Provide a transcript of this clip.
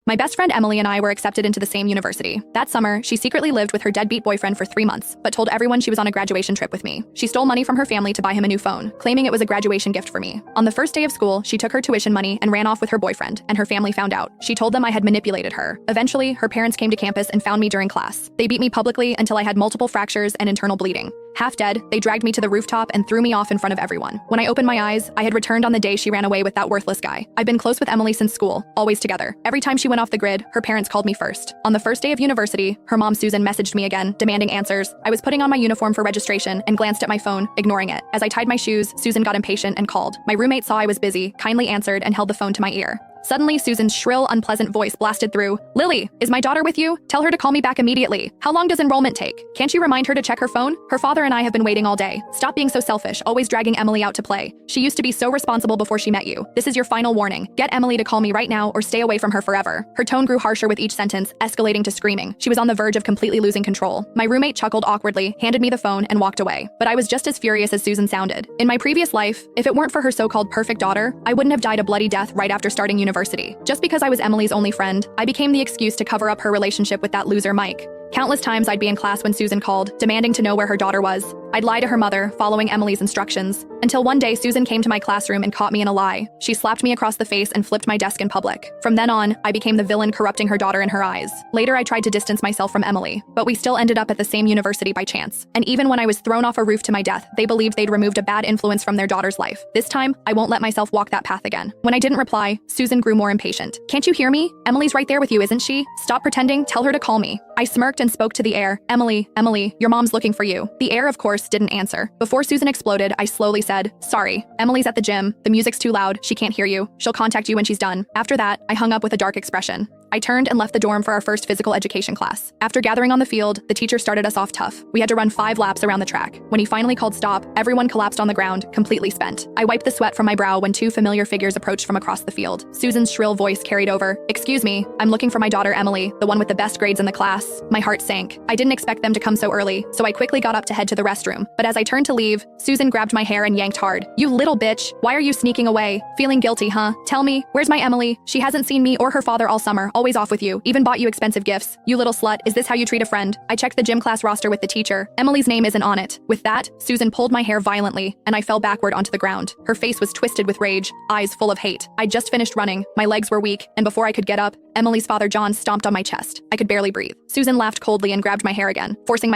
My best friend Emily and I were accepted into the same university. That summer, she secretly lived with her deadbeat boyfriend for 3 months, but told everyone she was on a graduation trip with me. She stole money from her family to buy him a new phone, claiming it was a graduation gift for me. On the first day of school, she took her tuition money and ran off with her boyfriend, and her family found out. She told them I had manipulated her. Eventually, her parents came to campus and found me during class. They beat me publicly until I had multiple fractures and internal bleeding. Half dead, they dragged me to the rooftop and threw me off in front of everyone. When I opened my eyes, I had returned on the day she ran away with that worthless guy. I've been close with Emily since school, always together. Every time she went off the grid, her parents called me first. On the first day of university, her mom Susan messaged me again, demanding answers. I was putting on my uniform for registration and glanced at my phone, ignoring it. As I tied my shoes, Susan got impatient and called. My roommate saw I was busy, kindly answered, and held the phone to my ear. Suddenly, Susan's shrill, unpleasant voice blasted through. "Lily, is my daughter with you? Tell her to call me back immediately. How long does enrollment take? Can't you remind her to check her phone? Her father and I have been waiting all day. Stop being so selfish, always dragging Emily out to play. She used to be so responsible before she met you. This is your final warning. Get Emily to call me right now or stay away from her forever." Her tone grew harsher with each sentence, escalating to screaming. She was on the verge of completely losing control. My roommate chuckled awkwardly, handed me the phone, and walked away. But I was just as furious as Susan sounded. In my previous life, if it weren't for her so-called perfect daughter, I wouldn't have died a bloody death right after starting university. Just because I was Emily's only friend, I became the excuse to cover up her relationship with that loser Mike. Countless times I'd be in class when Susan called, demanding to know where her daughter was. I'd lie to her mother, following Emily's instructions. Until one day, Susan came to my classroom and caught me in a lie. She slapped me across the face and flipped my desk in public. From then on, I became the villain corrupting her daughter in her eyes. Later, I tried to distance myself from Emily, but we still ended up at the same university by chance. And even when I was thrown off a roof to my death, they believed they'd removed a bad influence from their daughter's life. This time, I won't let myself walk that path again. When I didn't reply, Susan grew more impatient. "Can't you hear me? Emily's right there with you, isn't she? Stop pretending, tell her to call me." I smirked and spoke to the air. Emily, your mom's looking for you." The air, of course, didn't answer. Before Susan exploded, I slowly said, "Sorry, Emily's at the gym. The music's too loud. She can't hear you. She'll contact you when she's done." After that, I hung up with a dark expression. I turned and left the dorm for our first physical education class. After gathering on the field, the teacher started us off tough. We had to run 5 laps around the track. When he finally called stop, everyone collapsed on the ground, completely spent. I wiped the sweat from my brow when 2 familiar figures approached from across the field. Susan's shrill voice carried over. "Excuse me, I'm looking for my daughter Emily, the one with the best grades in the class." My heart sank. I didn't expect them to come so early, so I quickly got up to head to the restroom. But as I turned to leave, Susan grabbed my hair and yanked hard. "You little bitch, why are you sneaking away? Feeling guilty, huh? Tell me, where's my Emily? She hasn't seen me or her father all summer, always off with you. Even bought you expensive gifts. You little slut, is this how you treat a friend?" I checked the gym class roster with the teacher. Emily's name isn't on it. With that, Susan pulled my hair violently, and I fell backward onto the ground. Her face was twisted with rage, eyes full of hate. I'd just finished running, my legs were weak, and before I could get up, Emily's father John stomped on my chest. I could barely breathe. Susan laughed coldly and grabbed my hair again, forcing my